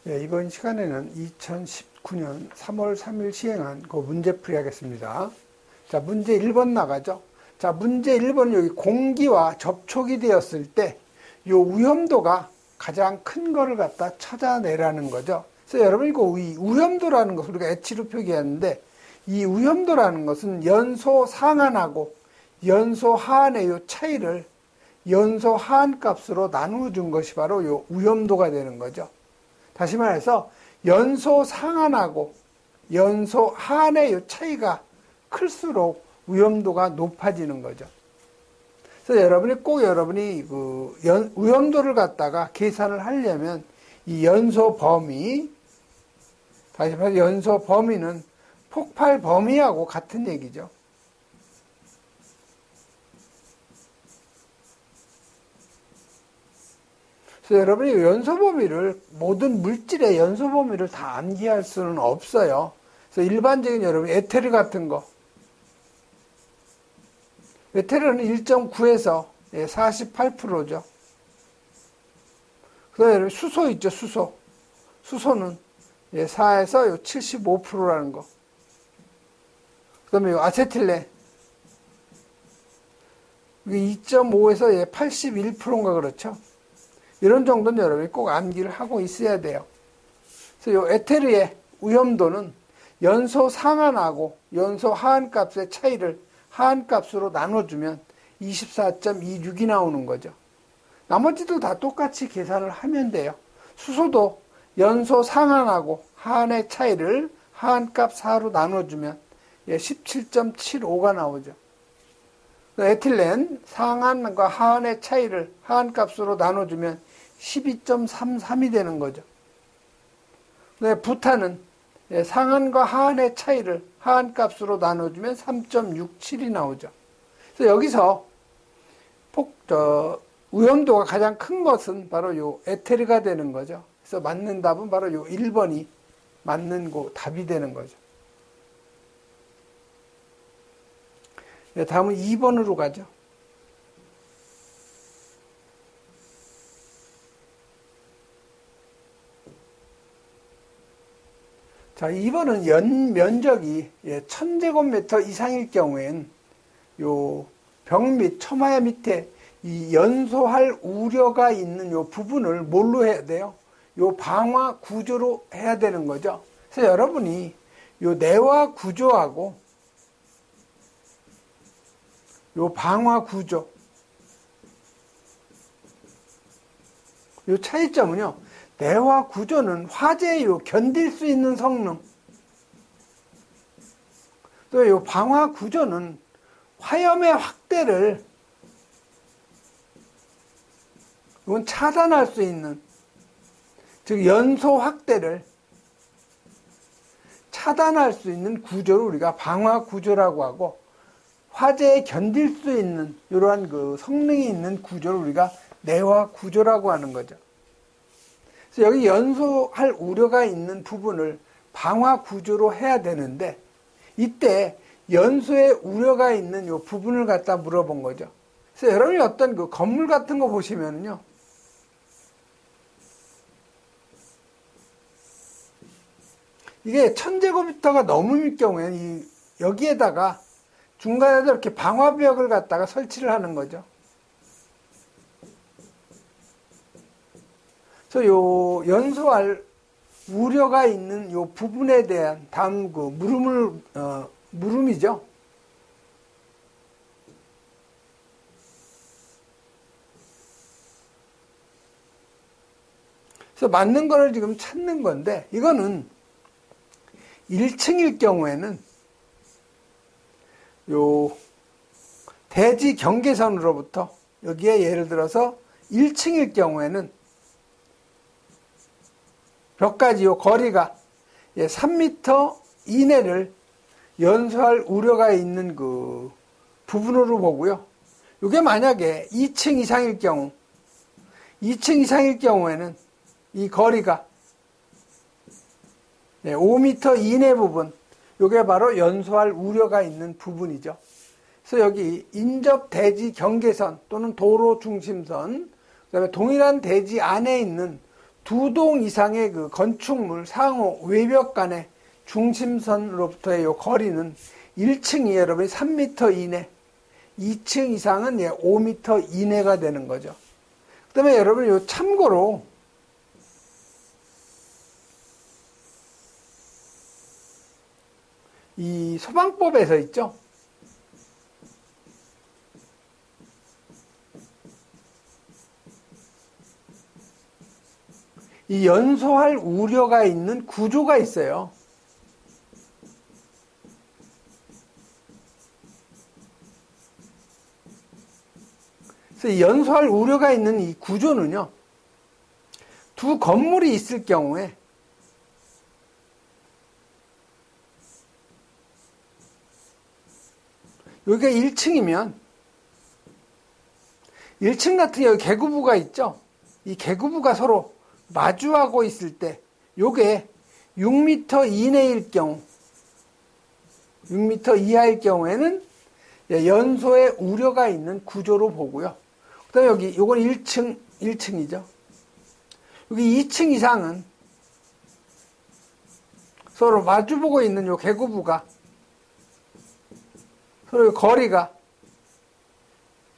네, 이번 시간에는 2019년 3월 3일 시행한 그 문제풀이 하겠습니다. 자, 문제 1번 나가죠. 자, 문제 1번은 여기 공기와 접촉이 되었을 때 요 위험도가 가장 큰 거를 갖다 찾아내라는 거죠. 그래서 여러분 이거 이 위험도라는 것을 우리가 H로 표기했는데 이 위험도라는 것은 연소 상한하고 연소 하한의 요 차이를 연소 하한 값으로 나누어 준 것이 바로 요 위험도가 되는 거죠. 다시 말해서 연소 상한하고 연소 하한의 요 차이가 클수록 위험도가 높아지는 거죠. 그래서 여러분이 그 위험도를 갖다가 계산을 하려면 이 연소 범위, 다시 말해서 연소 범위는 폭발 범위하고 같은 얘기죠. 그래서 여러분이 연소 범위를 모든 물질의 연소 범위를 다 암기할 수는 없어요. 그래서 일반적인 여러분 에테르 같은 거, 에테르는 1.9에서 48%죠. 그다음에 여러분 수소 있죠, 수소. 수소는 4에서 75%라는 거. 그다음에 아세틸렌 이게 2.5에서 81%인가 그렇죠. 이런 정도는 여러분이 꼭 암기를 하고 있어야 돼요. 그래서 이 에테르의 위험도는 연소 상한하고 연소 하한 값의 차이를 하한 값으로 나눠주면 24.26이 나오는 거죠. 나머지도 다 똑같이 계산을 하면 돼요. 수소도 연소 상한하고 하한의 차이를 하한 값 4로 나눠주면 17.75가 나오죠. 에틸렌 상한과 하한의 차이를 하한 값으로 나눠주면 12.33이 되는 거죠. 부탄은 상한과 하한의 차이를 하한 값으로 나눠주면 3.67이 나오죠. 그래서 여기서 위험도가 가장 큰 것은 바로 요 에테르가 되는 거죠. 그래서 맞는 답은 바로 요 1번이 맞는 답이 되는 거죠. 다음은 2번으로 가죠. 자, 2번은 면적이 1000제곱미터 이상일 경우엔 요 벽 및 처마야 밑에 이 연소할 우려가 있는 요 부분을 뭘로 해야 돼요? 요 방화 구조로 해야 되는 거죠. 그래서 여러분이 요 내화 구조하고 요 방화 구조, 요 차이점은요, 내화 구조는 화재에 견딜 수 있는 성능, 또 요 방화 구조는 화염의 확대를 이건 차단할 수 있는, 즉 연소 확대를 차단할 수 있는 구조를 우리가 방화 구조라고 하고, 화재에 견딜 수 있는 이러한 그 성능이 있는 구조를 우리가 내화 구조라고 하는 거죠. 그래서 여기 연소할 우려가 있는 부분을 방화 구조로 해야 되는데, 이때 연소에 우려가 있는 이 부분을 갖다 물어본 거죠. 그래서 여러분이 어떤 그 건물 같은 거 보시면요, 이게 1000제곱미터가 넘을 경우에는 여기에다가 중간에도 이렇게 방화벽을 갖다가 설치를 하는 거죠. 그래서 요 연소할 우려가 있는 요 부분에 대한 다음 그 물음이죠. 그래서 맞는 거를 지금 찾는 건데, 이거는 1층일 경우에는 요 대지 경계선으로부터 여기에 예를 들어서 1층일 경우에는 벽까지 요 거리가 3m 이내를 연소할 우려가 있는 그 부분으로 보고요. 이게 만약에 2층 이상일 경우에는 이 거리가 5m 이내 부분, 이게 바로 연소할 우려가 있는 부분이죠. 그래서 여기 인접 대지 경계선 또는 도로 중심선, 그다음에 동일한 대지 안에 있는 두 동 이상의 그 건축물 상호 외벽 간의 중심선으로부터의 요 거리는 1층이 여러분이 3m 이내, 2층 이상은 5m 이내가 되는 거죠. 그 다음에 여러분 요 참고로 이 소방법에서 있죠. 이 연소할 우려가 있는 구조가 있어요. 그래서 이 연소할 우려가 있는 이 구조는요, 두 건물이 있을 경우에 여기가 1층이면 1층 같은 경우 개구부가 있죠. 이 개구부가 서로 마주하고 있을 때 요게 6m 이내일 경우, 6m 이하일 경우에는 연소의 우려가 있는 구조로 보고요. 그 다음에 여기 요건 1층이죠. 여기 2층 이상은 서로 마주보고 있는 요 개구부가 서로 거리가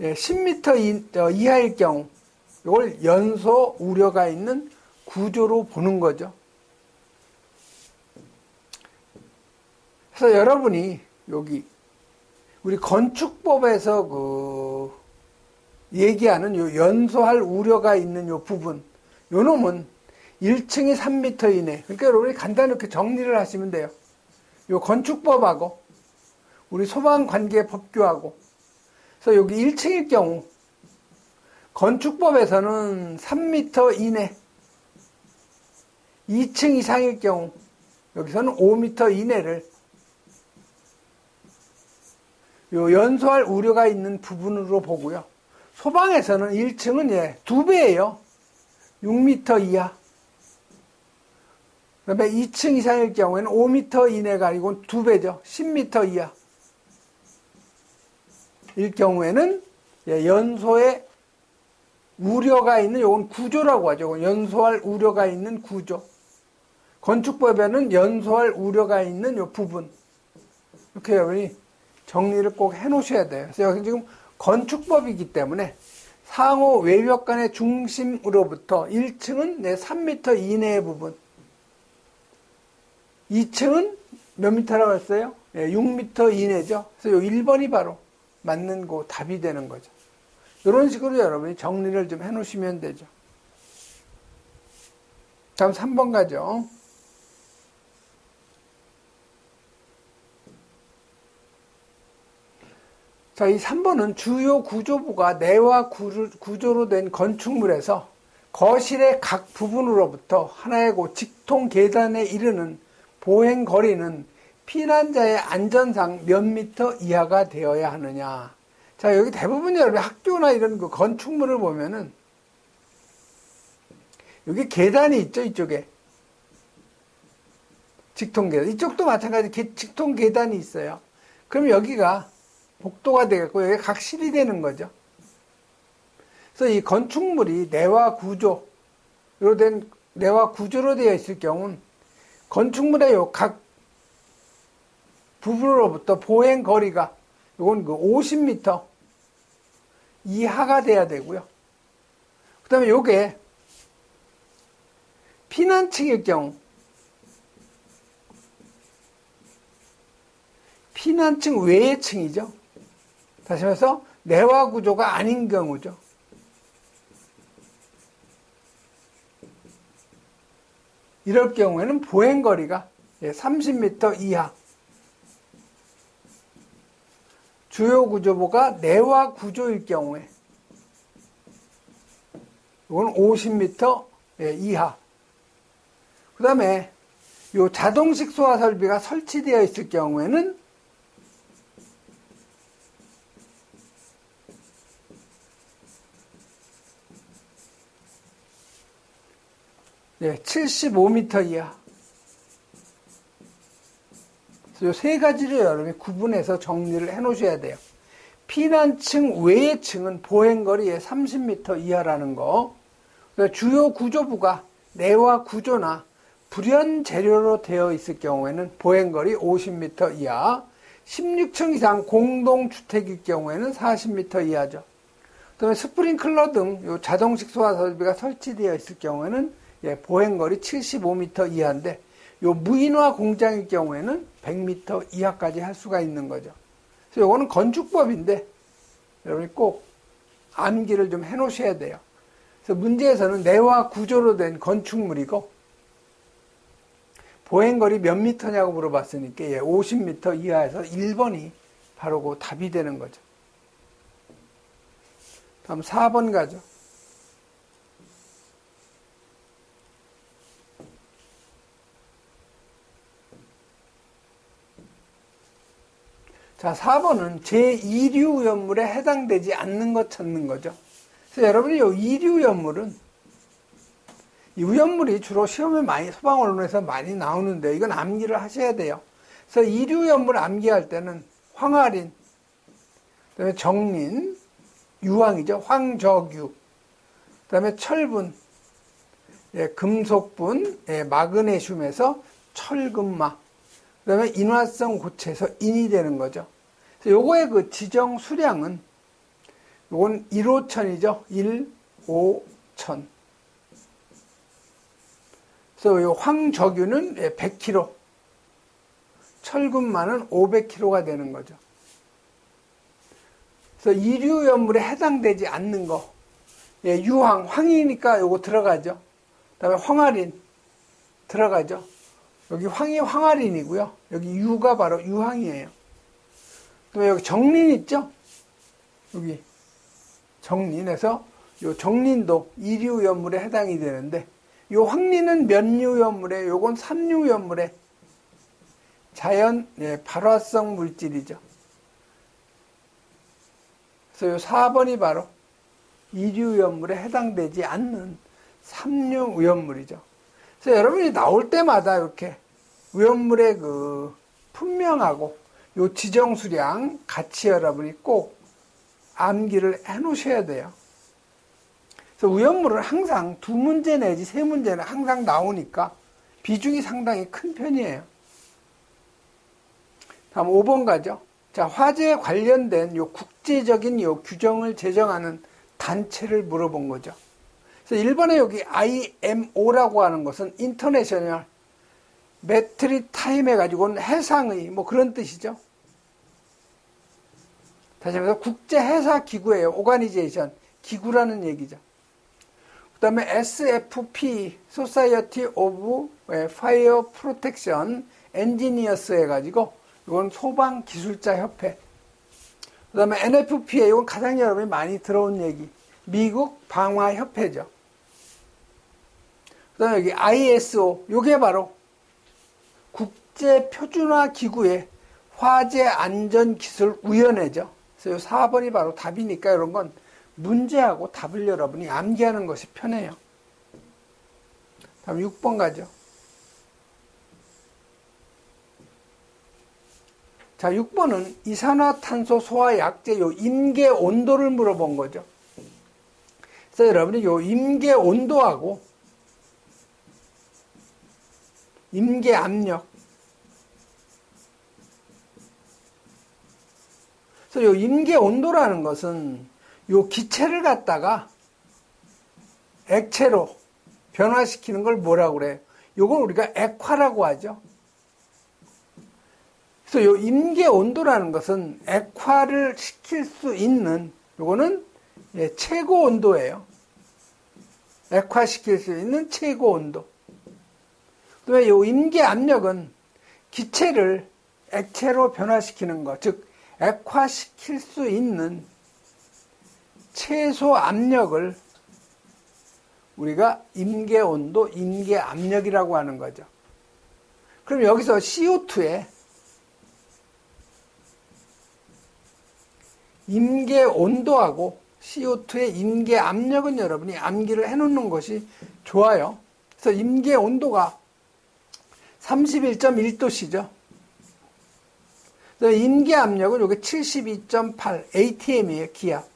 10m 이하일 경우 이걸 연소 우려가 있는 구조로 보는 거죠. 그래서 여러분이 여기 우리 건축법에서 그 얘기하는 요 연소할 우려가 있는 요 부분, 요 놈은 1층이 3m 이내. 그러니까 여러분이 간단히 이렇게 정리를 하시면 돼요. 요 건축법하고 우리 소방관계법규하고. 그래서 여기 1층일 경우 건축법에서는 3m 이내, 2층 이상일 경우 여기서는 5m 이내를 요 연소할 우려가 있는 부분으로 보고요. 소방에서는 1층은 2배예요. 6m 이하. 그 다음에 2층 이상일 경우에는 5m 이내가 아니고 2배죠. 10m 이하. 일 경우에는 연소에 우려가 있는, 요건 구조라고 하죠. 연소할 우려가 있는 구조. 건축법에는 연소할 우려가 있는 요 부분. 이렇게 여러분이 정리를 꼭 해 놓으셔야 돼요. 그래서 여기 지금 건축법이기 때문에 상호 외벽 간의 중심으로부터 1층은 3m 이내의 부분, 2층은 몇 미터라고 했어요? 6m 이내죠. 그래서 요 1번이 바로 맞는 거 답이 되는 거죠. 이런 식으로 여러분이 정리를 좀 해 놓으시면 되죠. 다음 3번 가죠. 자, 이 3번은 주요 구조부가 내와 구조로 된 건축물에서 거실의 각 부분으로부터 하나의 직통 계단에 이르는 보행 거리는 피난자의 안전상 몇 미터 이하가 되어야 하느냐. 자, 여기 대부분 여러분 학교나 이런 그 건축물을 보면은 여기 계단이 있죠, 이쪽에. 직통 계단. 이쪽도 마찬가지 직통 계단이 있어요. 그럼 여기가 복도가 되겠고 여기 각실이 되는 거죠. 그래서 이 건축물이 내와 구조로 되어 있을 경우는 건축물의 요 각 부분으로부터 보행 거리가 요건 그 50m 이하가 돼야 되고요. 그 다음에 요게 피난층일 경우, 피난층 외의 층이죠. 다시 말해서 내화 구조가 아닌 경우죠. 이럴 경우에는 보행거리가 30m 이하, 주요 구조부가 내화 구조일 경우에 이건 50m 이하. 그 다음에 요 자동식 소화 설비가 설치되어 있을 경우에는 75m 이하. 이 세 가지를 여러분이 구분해서 정리를 해 놓으셔야 돼요. 피난층 외의 층은 보행거리에 30m 이하라는 거. 주요 구조부가 내화 구조나 불연 재료로 되어 있을 경우에는 보행거리 50m 이하, 16층 이상 공동주택일 경우에는 40m 이하죠. 그다음에 스프링클러 등 요 자동식 소화 설비가 설치되어 있을 경우에는 보행거리 75m 이하인데 요 무인화 공장일 경우에는 100m 이하까지 할 수가 있는 거죠. 그래서 요거는 건축법인데 여러분이 꼭 암기를 좀 해 놓으셔야 돼요. 그래서 문제에서는 내화 구조로 된 건축물이고 보행거리 몇 미터냐고 물어봤으니까 50m 이하에서 1번이 바로 그 답이 되는 거죠. 다음 4번 가죠. 자, 4번은 제2류 위험물에 해당되지 않는 것 찾는 거죠. 그래서 여러분이 이 2류 위험물은 이 위험물이 주로 시험에 많이 소방 언론에서 많이 나오는데 이건 암기를 하셔야 돼요. 그래서 2류 위험물 암기할 때는 황화린, 그다음에 정린, 유황이죠. 황적유, 그다음에 철분, 금속분, 마그네슘에서 철금마, 그다음에 인화성 고체에서 인이 되는 거죠. 그래서 요거의 그 지정 수량은 요건 1호천이죠. 1, 5, 천. 그래서 요 황적유는 100kg, 철금마는 500kg가 되는 거죠. 그래서 이류 염물에 해당되지 않는 거, 유황, 황이니까 요거 들어가죠. 그다음에 황화린 들어가죠. 여기 황이 황화린이고요. 여기 유가 바로 유황이에요. 또 여기 정린 있죠? 여기 정린에서 요 정린도 이류 염물에 해당이 되는데 요 황린은 몇류 염물에 요건 3류 염물에 자연 발화성 물질이죠. 그래서 요 4번이 바로 이류 염물에 해당되지 않는 3류 위험물이죠. 그래서 여러분이 나올 때마다 이렇게 위험물의 그 분명하고 요 지정 수량 같이 여러분이 꼭 암기를 해 놓으셔야 돼요. 그래서 위험물은 항상 2문제 내지 3문제는 항상 나오니까 비중이 상당히 큰 편이에요. 다음 5번 가죠. 자, 화재에 관련된 요 국제적인 요 규정을 제정하는 단체를 물어본 거죠. 그래서 1번에 여기 IMO라고 하는 것은 인터내셔널 매트리타임 해가지고는 해상의 뭐 그런 뜻이죠. 다시 말해서 국제해사기구예요. 오가니제이션 기구라는 얘기죠. 그 다음에 SFP Society of Fire Protection Engineers 해가지고 이건 소방기술자협회. 그 다음에 NFPA 이건 가장 여러분이 많이 들어온 얘기. 미국 방화협회죠. 그 다음에 여기 ISO 이게 바로 국제표준화기구의 화재안전기술위원회죠. 그래서 4번이 바로 답이니까 이런 건 문제하고 답을 여러분이 암기하는 것이 편해요. 다음 6번 가죠. 자, 6번은 이산화탄소 소화약제 요 임계 온도를 물어본 거죠. 그래서 여러분이 요 임계 온도하고 임계 압력, 그래서 요 임계 온도라는 것은 요 기체를 갖다가 액체로 변화시키는 걸 뭐라고 그래요? 요건 우리가 액화라고 하죠. 그래서 요 임계 온도라는 것은 액화를 시킬 수 있는 요거는 최고 온도예요. 액화시킬 수 있는 최고 온도. 그다음에 요 임계 압력은 기체를 액체로 변화시키는 것, 즉 액화시킬 수 있는 최소 압력을 우리가 임계 온도, 임계 압력이라고 하는 거죠. 그럼 여기서 CO2에 임계 온도하고 CO2의 임계 압력은 여러분이 암기를 해 놓는 것이 좋아요. 그래서 임계 온도가 31.1도씨죠. 임계 압력은 여기 72.8 atm이에요, 기압.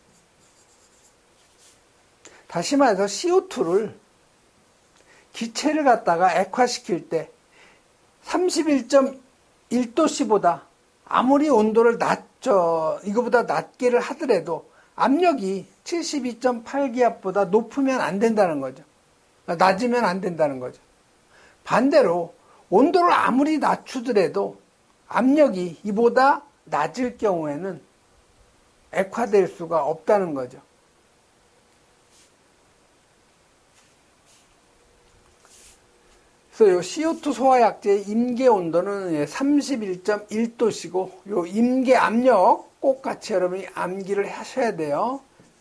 다시 말해서 CO2를 기체를 갖다가 액화시킬 때 31.1도씨보다 아무리 온도를 이거보다 낮게를 하더라도 압력이 72.8기압보다 높으면 안 된다는 거죠. 낮으면 안 된다는 거죠. 반대로 온도를 아무리 낮추더라도 압력이 이보다 낮을 경우에는 액화될 수가 없다는 거죠. 그래서 요 CO2 소화약제의 임계 온도는 31.1도시고 요 임계 압력 꼭 같이 여러분이 암기를 하셔야 돼요.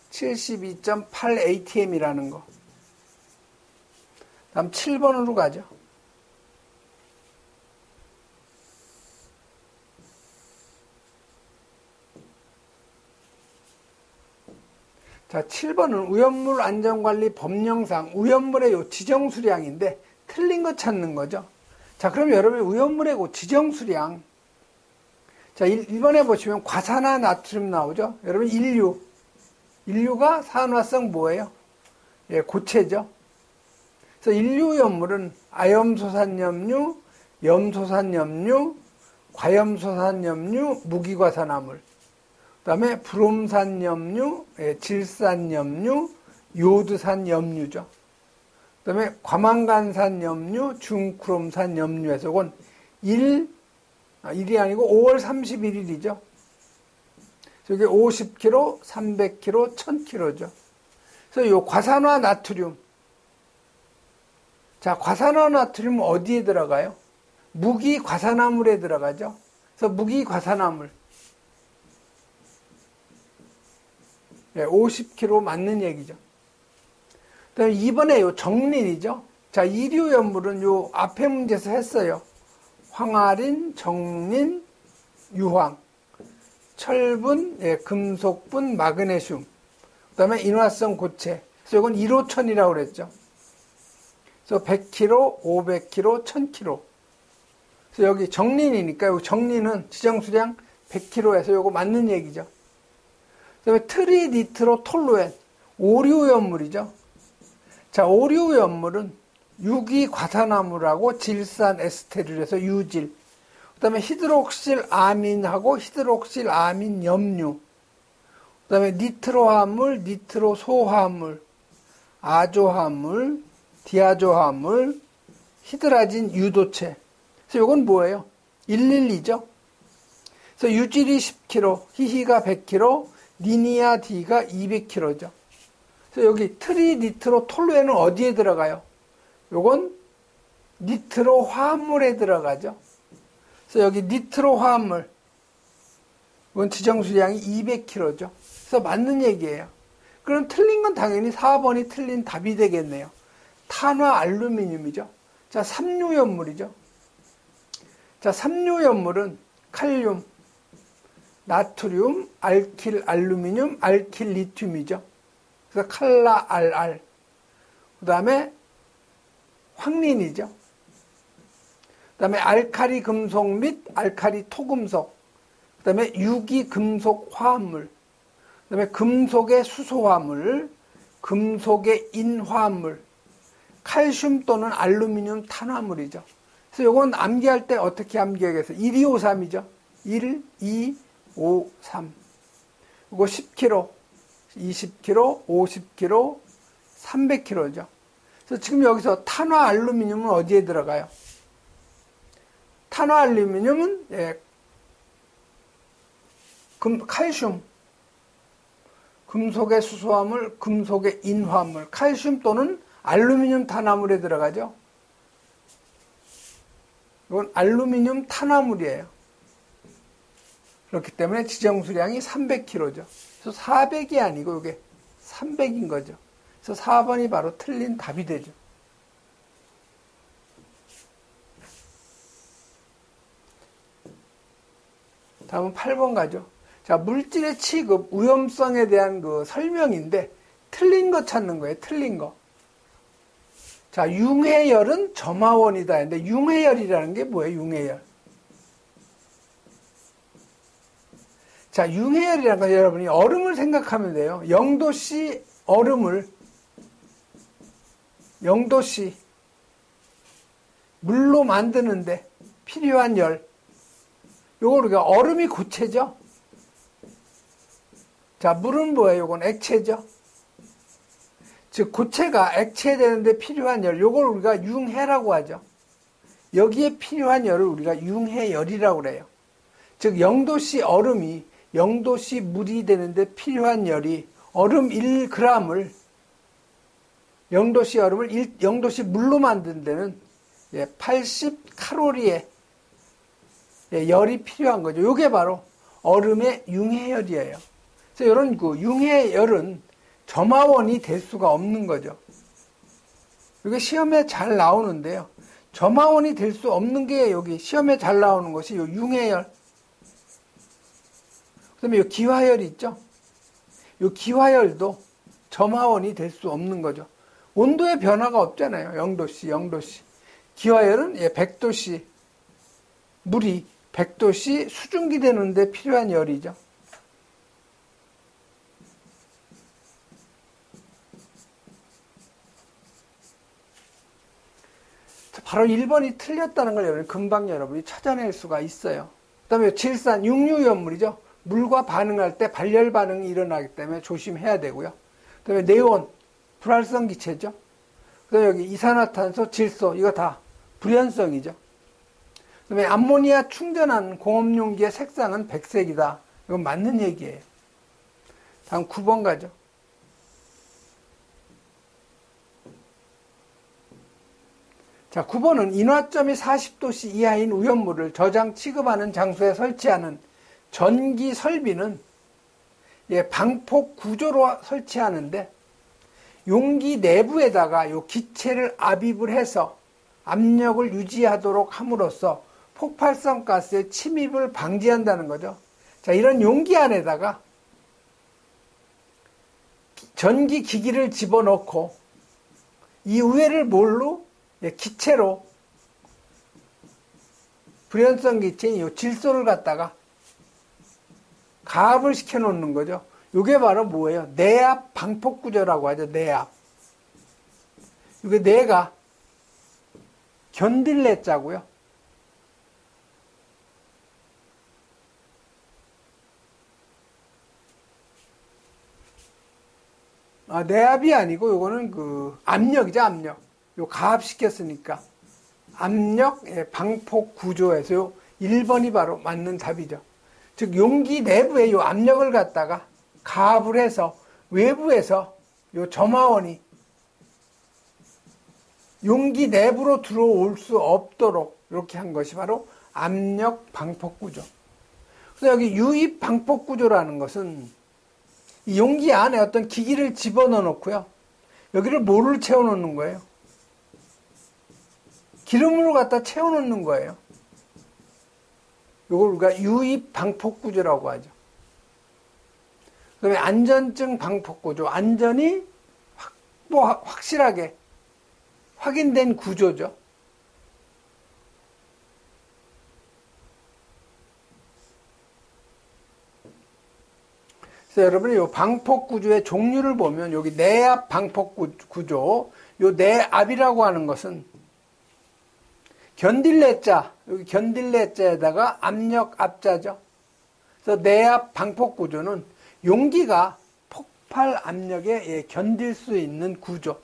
72.8 atm이라는 거. 다음 7번으로 가죠. 자, 7번은 오염물 안전관리 법령상 오염물의 요 지정수량인데 틀린 거 찾는 거죠. 자, 그럼 여러분 오염물의 그 지정수량. 자, 1번에 보시면 과산화나트륨 나오죠. 여러분 인류가 산화성 뭐예요? 예, 고체죠. 그래서 인류염물은 아염소산염류, 염소산염류, 과염소산염류, 무기과산화물. 그 다음에 브롬산염류, 질산염류, 요드산염류죠. 그 다음에 과망간산염류, 중크롬산염류에서 이건 1이 아니고 5월 31일이죠. 이게 50kg, 300kg, 1000kg죠. 그래서 이 과산화 나트륨. 자, 과산화 나트륨은 어디에 들어가요? 무기과산화물에 들어가죠. 그래서 무기과산화물. 50kg 맞는 얘기죠. 그다음에 이번에 요 정린이죠. 자, 이류염물은 요 앞에 문제에서 했어요. 황아린, 정린, 유황, 철분, 금속분, 마그네슘. 그다음에 인화성 고체. 그래서 이건 1호천이라고 그랬죠. 그래서 100kg, 500kg, 1000kg. 그래서 여기 정린이니까 요 정린은 지정수량 100kg에서 요거 맞는 얘기죠. 그다음에 트리니트로톨루엔, 오류염물이죠. 자, 오류염물은 유기과산화물하고 질산 에스테르에서 유질. 그다음에 히드록실 아민하고 히드록실 아민 염류. 그다음에 니트로화물, 니트로소화물, 아조화물, 디아조화물, 히드라진 유도체. 그래서 이건 뭐예요? 112죠. 그래서 유질이 10kg, 히히가 100kg, 니니아 D가 200kg죠. 그래서 여기 트리니트로톨루엔은 어디에 들어가요? 요건 니트로 화합물에 들어가죠. 그래서 여기 니트로 화합물, 이건 지정수량이 200kg죠. 그래서 맞는 얘기예요. 그럼 틀린 건 당연히 4번이 틀린 답이 되겠네요. 탄화 알루미늄이죠. 자, 삼류염물이죠. 자, 삼류염물은 칼륨, 나트륨, 알킬 알루미늄, 알킬 리튬이죠. 그래서 칼라 알알. 그 다음에 황린이죠. 그 다음에 알카리 금속 및 알카리 토금속. 그 다음에 유기 금속 화합물. 그 다음에 금속의 수소화물, 금속의 인화합물, 칼슘 또는 알루미늄 탄화물이죠. 그래서 이건 암기할 때 어떻게 암기하겠어요? 1, 2, 5, 3이죠. 1, 2, 5, 3. 이거 10kg, 20kg, 50kg, 300kg죠. 그래서 지금 여기서 탄화 알루미늄은 어디에 들어가요? 탄화 알루미늄은 칼슘, 금속의 수소화물, 금속의 인화물, 칼슘 또는 알루미늄 탄화물에 들어가죠. 이건 알루미늄 탄화물이에요. 그렇기 때문에 지정수량이 300kg죠. 그래서 400이 아니고 이게 300인 거죠. 그래서 4번이 바로 틀린 답이 되죠. 다음은 8번 가죠. 자, 물질의 취급, 위험성에 대한 그 설명인데 틀린 거 찾는 거예요. 틀린 거. 자, 융해열은 점화원이다. 근데 융해열이라는 게 뭐예요? 융해열. 자, 융해열이라는 건 여러분이 얼음을 생각하면 돼요. 0도씨 얼음을 0도씨 물로 만드는데 필요한 열. 요걸 우리가 얼음이 고체죠. 자, 물은 뭐예요? 요건 액체죠. 즉 고체가 액체되는데 필요한 열, 요걸 우리가 융해라고 하죠. 여기에 필요한 열을 우리가 융해열이라고 그래요. 즉 0도씨 얼음이 0도씨 물이 되는데 필요한 열이 얼음 1g을 0도씨 얼음을 0도씨 물로 만든 데는 80칼로리의 열이 필요한 거죠. 이게 바로 얼음의 융해열이에요. 그래서 이런 그 융해열은 점화원이 될 수가 없는 거죠. 이게 시험에 잘 나오는데요. 점화원이 될 수 없는 게 여기 시험에 잘 나오는 것이 이 융해열. 그다음에 이 기화열이 있죠. 이 기화열도 점화원이 될 수 없는 거죠. 온도의 변화가 없잖아요. 0도씨, 0도씨. 기화열은 100도씨. 물이 100도씨 수증기 되는데 필요한 열이죠. 바로 1번이 틀렸다는 걸 여러분 금방 여러분이 찾아낼 수가 있어요. 그 다음에 질산, 육류연물이죠. 물과 반응할 때 발열 반응이 일어나기 때문에 조심해야 되고요. 그 다음에 네온, 불활성 기체죠. 그 다음에 여기 이산화탄소, 질소, 이거 다 불연성이죠. 그 다음에 암모니아 충전한 공업용기의 색상은 백색이다. 이건 맞는 얘기예요. 다음 9번 가죠. 자, 9번은 인화점이 40도씨 이하인 우연물을 저장 취급하는 장소에 설치하는 전기 설비는 방폭 구조로 설치하는데 용기 내부에다가 요 기체를 압입을 해서 압력을 유지하도록 함으로써 폭발성 가스의 침입을 방지한다는 거죠. 자, 이런 용기 안에다가 전기 기기를 집어넣고 이 우회를 뭘로? 기체로 불연성 기체인 이 질소를 갖다가 가압을 시켜 놓는 거죠. 이게 바로 뭐예요? 내압 방폭 구조라고 하죠. 내압. 이게 내가 견딜 내자고요. 내압이 아니고 요거는 그 압력이죠. 압력. 요 가압시켰으니까 압력 방폭 구조에서 요 1번이 바로 맞는 답이죠. 즉 용기 내부에 요 압력을 갖다가 가압을 해서 외부에서 요 점화원이 용기 내부로 들어올 수 없도록 이렇게 한 것이 바로 압력 방폭 구조. 그래서 여기 유입 방폭 구조라는 것은 이 용기 안에 어떤 기기를 집어넣어 놓고요. 여기를 뭐를 채워 놓는 거예요? 기름으로 갖다 채워놓는 거예요. 이걸 우리가 유입 방폭 구조라고 하죠. 그 다음에 안전증 방폭 구조. 안전이 확실하게 확인된 구조죠. 그래서 여러분이 이 방폭 구조의 종류를 보면 여기 내압 방폭 구조, 이 내압이라고 하는 것은 견딜래자, 여기 견딜래자에다가 압력 압자죠. 그래서 내압 방폭 구조는 용기가 폭발 압력에 견딜 수 있는 구조.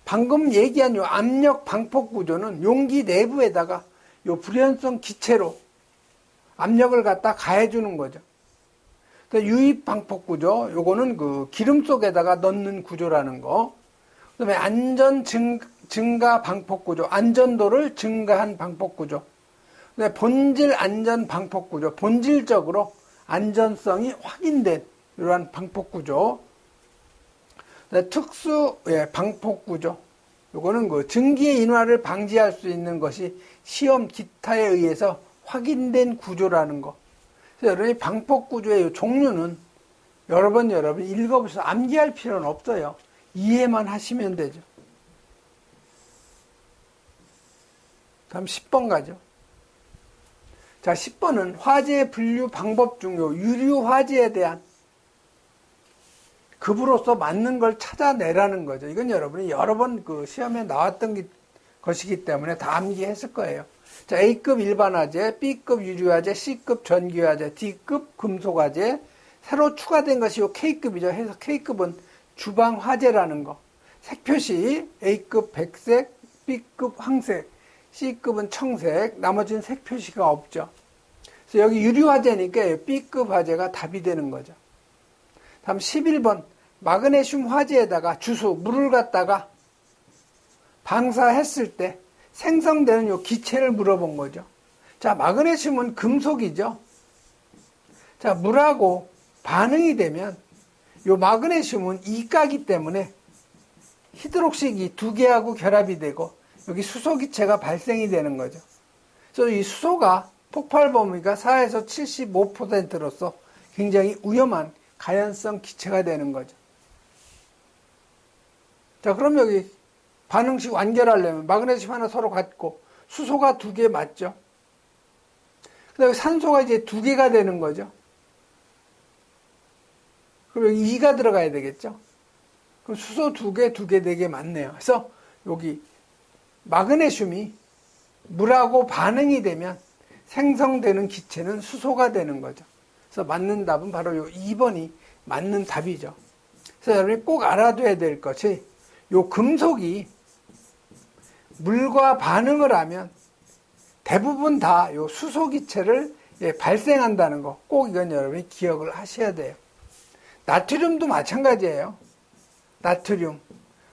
방금 얘기한 요 압력 방폭 구조는 용기 내부에다가 요 불연성 기체로 압력을 갖다 가해주는 거죠. 그래서 유입 방폭 구조, 요거는 그 기름 속에다가 넣는 구조라는 거. 그 다음에 안전 증가 방폭 구조, 안전도를 증가한 방폭 구조. 그다음에 본질 안전 방폭 구조, 본질적으로 안전성이 확인된 이러한 방폭 구조. 그다음에 특수 방폭 구조. 요거는 그 증기의 인화를 방지할 수 있는 것이 시험 기타에 의해서 확인된 구조라는 거. 그래서 여러분이 방폭 구조의 종류는 여러분 읽어보셔서 암기할 필요는 없어요. 이해만 하시면 되죠. 다음 10번 가죠. 자, 10번은 화재 분류 방법 중 유류 화재에 대한 급으로서 맞는 걸 찾아내라는 거죠. 이건 여러분이 여러 번 그 시험에 나왔던 것이기 때문에 다 암기했을 거예요. 자, A급 일반화재, B급 유리화재, C급 전기화재, D급 금속화재, 새로 추가된 것이 요 K급이죠. 해서 K급은 주방화재라는 거. 색표시 A급 백색, B급 황색, C급은 청색, 나머지는 색표시가 없죠. 그래서 여기 유리화재니까 B급 화재가 답이 되는 거죠. 다음 11번 마그네슘 화재에다가 주수, 물을 갖다가 방사했을 때 생성되는 요 기체를 물어본 거죠. 자, 마그네슘은 금속이죠. 자, 물하고 반응이 되면 요 마그네슘은 이가기 때문에 히드록식이 두 개하고 결합이 되고 여기 수소 기체가 발생이 되는 거죠. 그래서 이 수소가 폭발 범위가 4에서 75%로서 굉장히 위험한 가연성 기체가 되는 거죠. 자, 그럼 여기 반응식 완결하려면 마그네슘 하나 서로 같고 수소가 두 개 맞죠? 그 다음에 산소가 이제 두 개가 되는 거죠. 그럼 여기 2가 들어가야 되겠죠? 그럼 수소 두 개, 네 개 맞네요. 그래서 여기 마그네슘이 물하고 반응이 되면 생성되는 기체는 수소가 되는 거죠. 그래서 맞는 답은 바로 요 2번이 맞는 답이죠. 그래서 여러분이 꼭 알아둬야 될 것이 요 금속이 물과 반응을 하면 대부분 다 요 수소 기체를 발생한다는 거 꼭 이건 여러분이 기억을 하셔야 돼요. 나트륨도 마찬가지예요. 나트륨,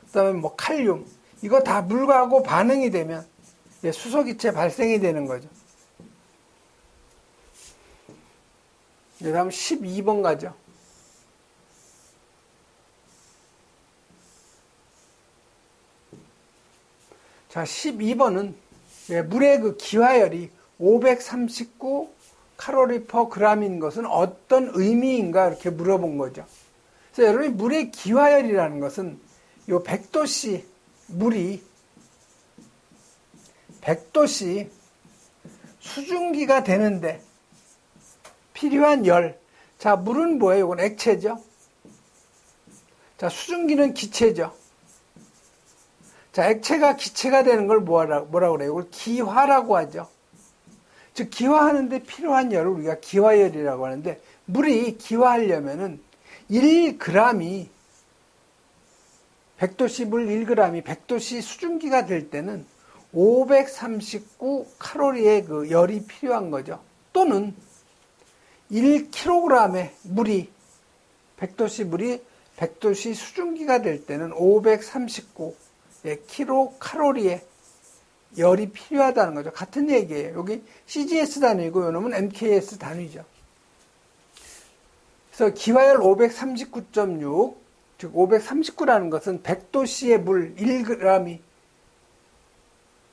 그 다음에 뭐 칼륨, 이거 다 물하고 반응이 되면 수소 기체 발생이 되는 거죠. 네, 다음 12번 가죠. 자, 12번은 물의 그 기화열이 539 칼로리 퍼 그램인 것은 어떤 의미인가 이렇게 물어본 거죠. 그래서 여러분이 물의 기화열이라는 것은 요 100도씨 물이 100도씨 수증기가 되는데 필요한 열. 자, 물은 뭐예요? 이건 액체죠. 자, 수증기는 기체죠. 자, 액체가 기체가 되는 걸 뭐라고 그래요? 이걸 기화라고 하죠. 즉, 기화하는데 필요한 열을 우리가 기화열이라고 하는데, 물이 기화하려면은 1g이 100도씨 물 1g이 100도씨 수증기가 될 때는 539 칼로리의 그 열이 필요한 거죠. 또는 1kg의 물이 100도씨 물이 100도씨 수증기가 될 때는 539 킬로칼로리의 열이 필요하다는 거죠. 같은 얘기예요. 여기 CGS 단위고 요놈은 MKS 단위죠. 그래서 기화열 539.6, 즉 539라는 것은 100도씨의 물 1g이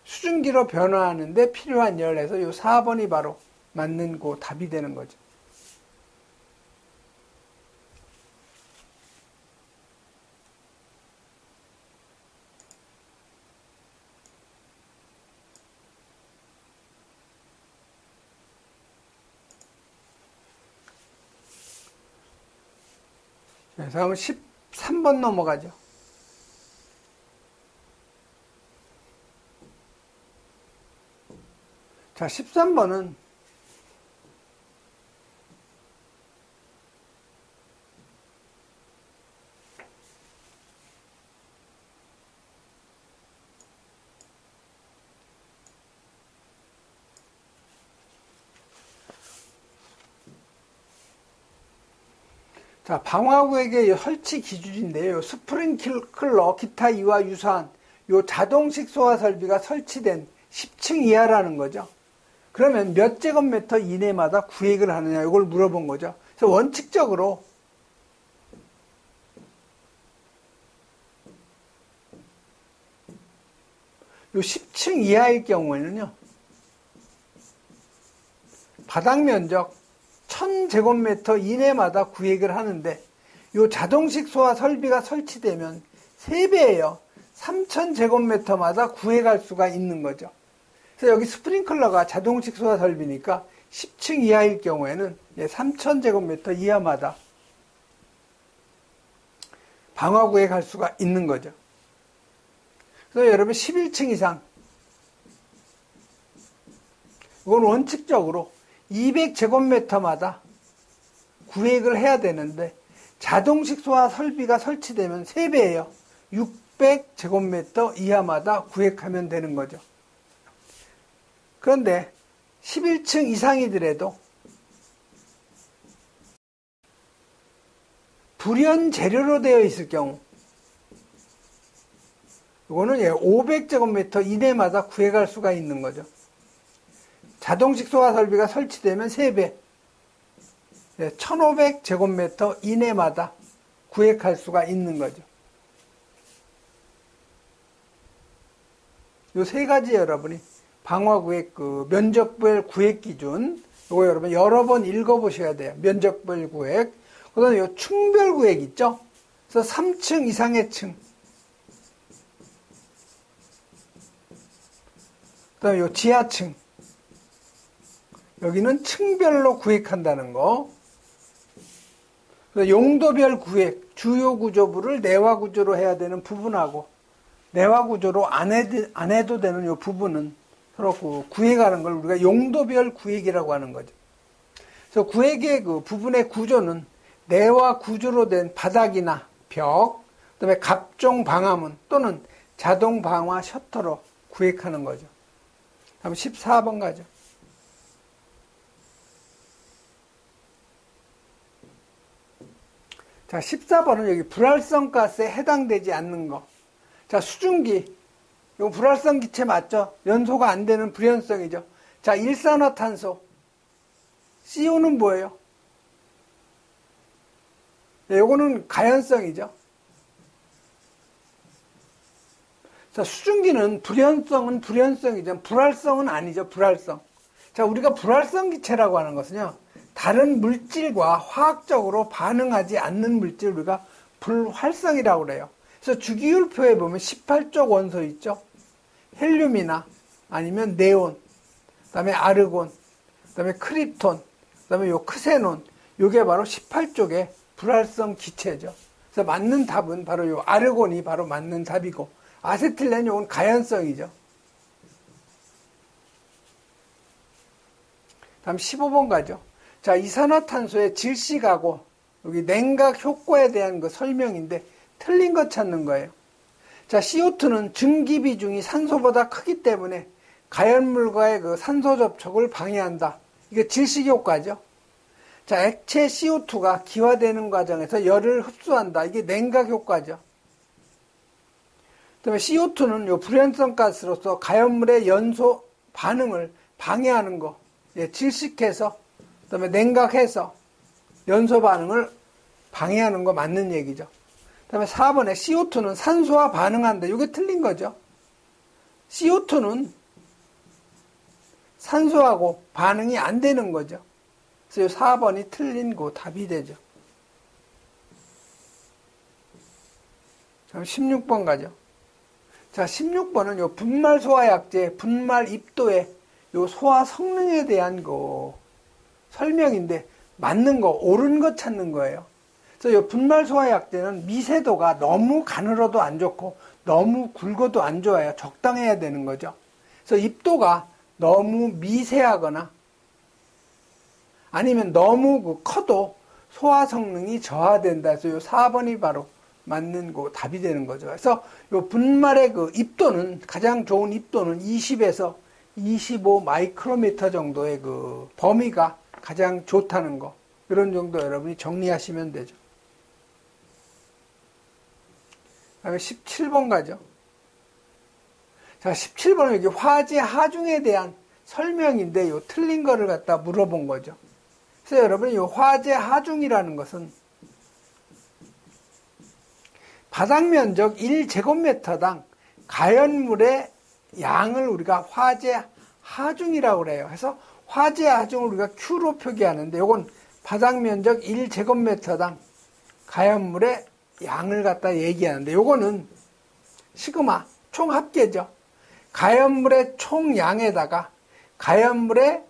수증기로 변화하는데 필요한 열에서 요 4번이 바로 맞는 그 답이 되는 거죠. 네, 다음은 13번 넘어가죠. 자, 13번은 자, 방화구역의 설치 기준인데요. 스프링클러, 기타 이와 유사한 요 자동식 소화 설비가 설치된 10층 이하라는 거죠. 그러면 몇 제곱미터 이내마다 구획을 하느냐 이걸 물어본 거죠. 그래서 원칙적으로 요 10층 이하일 경우에는요. 바닥 면적 1000제곱미터 이내마다 구획을 하는데 요 자동식 소화 설비가 설치되면 3배예요. 3000제곱미터마다 구획할 수가 있는 거죠. 그래서 여기 스프링클러가 자동식 소화 설비니까 10층 이하일 경우에는 3000제곱미터 이하마다 방화구획할 수가 있는 거죠. 그래서 여러분 11층 이상 이건 원칙적으로 200제곱미터마다 구획을 해야 되는데 자동식 소화 설비가 설치되면 3배예요. 600제곱미터 이하마다 구획하면 되는 거죠. 그런데 11층 이상이더라도 불연 재료로 되어 있을 경우 이거는 500제곱미터 이내마다 구획할 수가 있는 거죠. 자동식 소화 설비가 설치되면 3배 1500제곱미터 이내마다 구획할 수가 있는 거죠. 요 3가지 여러분이 방화구획 면적별 구획 기준 요거 여러분 여러 번 읽어보셔야 돼요. 면적별 구획. 그 다음에 요 층별 구획 있죠. 그래서 3층 이상의 층. 그 다음에 요 지하층. 여기는 층별로 구획한다는 거. 용도별 구획, 주요 구조부를 내화 구조로 해야 되는 부분하고 내화 구조로 안 해도 되는 이 부분은 서로 구획하는 걸 우리가 용도별 구획이라고 하는 거죠. 그래서 구획의 그 부분의 구조는 내화 구조로 된 바닥이나 벽, 그다음에 갑종 방화문 또는 자동 방화 셔터로 구획하는 거죠. 다음 14번 가죠. 자, 14번은 여기 불활성 가스에 해당되지 않는 거. 자, 수증기. 이거 불활성 기체 맞죠? 연소가 안 되는 불연성이죠. 자, 일산화탄소. CO는 뭐예요? 네, 요거는 가연성이죠. 자, 수증기는 불연성은 불연성이죠. 불활성은 아니죠. 불활성. 자, 우리가 불활성 기체라고 하는 것은요. 다른 물질과 화학적으로 반응하지 않는 물질 우리가 불활성이라고 그래요. 그래서 주기율표에 보면 18쪽 원소 있죠. 헬륨이나 아니면 네온, 그 다음에 아르곤, 그 다음에 크립톤, 그 다음에 요 크세논, 요게 바로 18쪽의 불활성 기체죠. 그래서 맞는 답은 바로 요 아르곤이 바로 맞는 답이고, 아세틸렌 요건 가연성이죠. 다음 15번 가죠. 자, 이산화탄소의 질식하고 여기 냉각 효과에 대한 그 설명인데 틀린 거 찾는 거예요. 자, CO2는 증기 비중이 산소보다 크기 때문에 가연물과의 그 산소 접촉을 방해한다. 이게 질식 효과죠. 자, 액체 CO2가 기화되는 과정에서 열을 흡수한다. 이게 냉각 효과죠. 그다음에 CO2는 요 불연성 가스로서 가연물의 연소 반응을 방해하는 거. 예, 질식해서 그다음에 냉각해서 연소 반응을 방해하는 거 맞는 얘기죠. 그다음에 4번에 CO2는 산소와 반응한다. 이게 틀린 거죠. CO2는 산소하고 반응이 안 되는 거죠. 그래서 4번이 틀린 거 답이 되죠. 그럼 16번 가죠. 자, 16번은 요 분말 소화약제, 분말 입도의 요 소화 성능에 대한 거 설명인데 맞는 거, 옳은 거 찾는 거예요. 그래서 이 분말 소화약제는 미세도가 너무 가늘어도 안 좋고 너무 굵어도 안 좋아요. 적당해야 되는 거죠. 그래서 입도가 너무 미세하거나 아니면 너무 커도 소화 성능이 저하된다. 그래서 이 4번이 바로 맞는 거 답이 되는 거죠. 그래서 이 분말의 그 입도는 가장 좋은 입도는 20에서 25 마이크로미터 정도의 그 범위가 가장 좋다는 거. 이런 정도 여러분이 정리하시면 되죠. 다음에 17번 가죠. 자, 17번은 여기 화재 하중에 대한 설명인데 요 틀린 거를 갖다 물어본 거죠. 그래서 여러분이 요 화재 하중이라는 것은 바닥 면적 1제곱미터당 가연물의 양을 우리가 화재 하중이라고 그래요. 그래서 화재 하중을 우리가 Q로 표기하는데 요건 바닥 면적 1제곱미터당 가연물의 양을 갖다 얘기하는데 요거는 시그마 총 합계죠. 가연물의 총양에다가 가연물의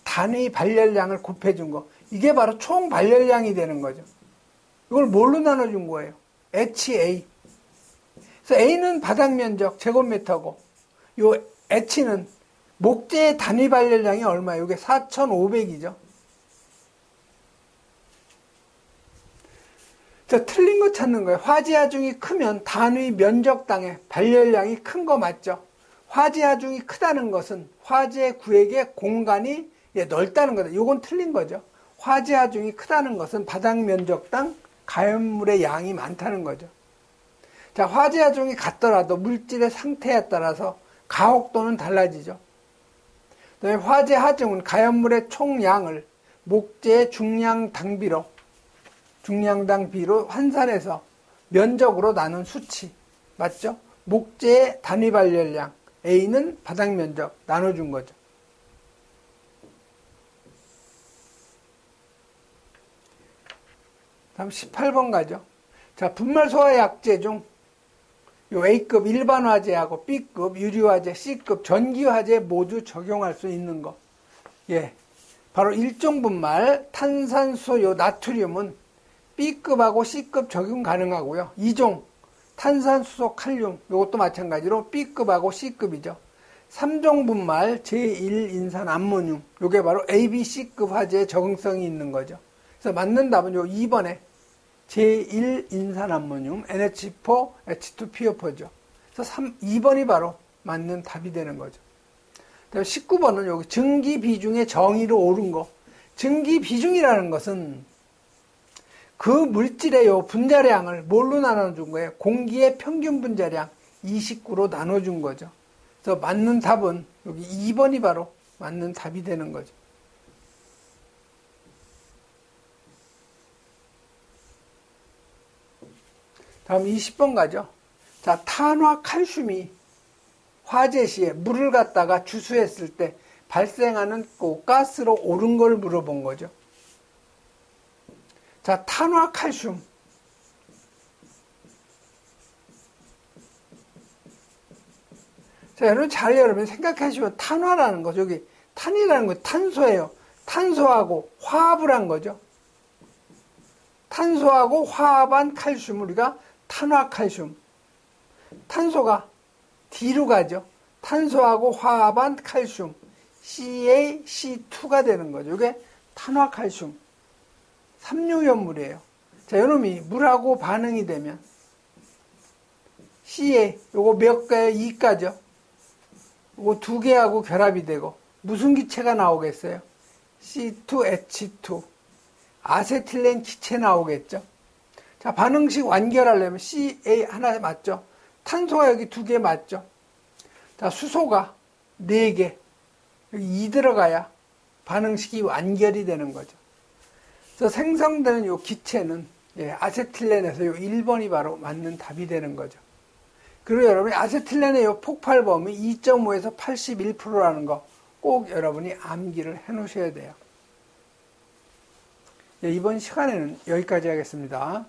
단위 발열량을 곱해준 거. 이게 바로 총 발열량이 되는 거죠. 이걸 뭘로 나눠준 거예요? HA. 그래서 A는 바닥 면적 제곱미터고 요 H는 목재의 단위 발열량이 얼마예요? 이게 4,500이죠. 자, 틀린 거 찾는 거예요. 화재 하중이 크면 단위 면적당의 발열량이 큰 거 맞죠? 화재 하중이 크다는 것은 화재 구역의 공간이 넓다는 거다. 이건 틀린 거죠. 화재 하중이 크다는 것은 바닥 면적당 가연물의 양이 많다는 거죠. 자, 화재 하중이 같더라도 물질의 상태에 따라서 가혹도는 달라지죠. 그다음에 화재 하중은 가연물의 총량을 목재의 중량당 비로 환산해서 면적으로 나눈 수치. 맞죠? 목재의 단위 발열량 A는 바닥 면적 나눠준 거죠. 다음 18번 가죠. 자, 분말 소화 약재 중 요 A급 일반 화재하고 B급 유리화재, C급 전기화재 모두 적용할 수 있는 거. 예. 바로 일종 분말 탄산수소 요 나트륨은 B급하고 C급 적용 가능하고요. 2종 탄산수소 칼륨 요것도 마찬가지로 B급하고 C급이죠. 3종 분말 제1인산 암모늄 요게 바로 A, B, C급 화재에 적응성이 있는 거죠. 그래서 맞는 답은 요 2번에 제1인산 암모늄 NH4H2PO4죠. 그래서 2번이 바로 맞는 답이 되는 거죠. 19번은 여기 증기 비중의 정의로 옳은 거. 증기 비중이라는 것은 그 물질의 요 분자량을 뭘로 나눠준 거예요? 공기의 평균 분자량 29로 나눠준 거죠. 그래서 맞는 답은 여기 2번이 바로 맞는 답이 되는 거죠. 다음 20번 가죠. 자, 탄화칼슘이 화재 시에 물을 갖다가 주수했을 때 발생하는 그 가스로 오른 걸 물어본 거죠. 자, 탄화칼슘. 자, 여러분 생각하시면 탄화라는 거, 여기 탄이라는 거 탄소예요. 탄소하고 화합을 한 거죠. 탄소하고 화합한 칼슘, 우리가 탄화칼슘. 탄소가 D로 가죠. 탄소하고 화합한 칼슘. CaC2가 되는 거죠. 이게 탄화칼슘. 삼류염물이에요. 자, 요놈이 물하고 반응이 되면 Ca, 요거 몇 개요? 2가죠. 요거 2개하고 결합이 되고 무슨 기체가 나오겠어요? C2H2. 아세틸렌 기체 나오겠죠. 자, 반응식 완결하려면 Ca 하나 맞죠? 탄소가 여기 2개 맞죠? 자, 수소가 4개. 여기 2 들어가야 반응식이 완결이 되는 거죠. 그래서 생성되는 요 기체는 아세틸렌에서 요 1번이 바로 맞는 답이 되는 거죠. 그리고 여러분이 아세틸렌의 요 폭발 범위 2.5에서 81%라는 거 꼭 여러분이 암기를 해 놓으셔야 돼요. 이번 시간에는 여기까지 하겠습니다.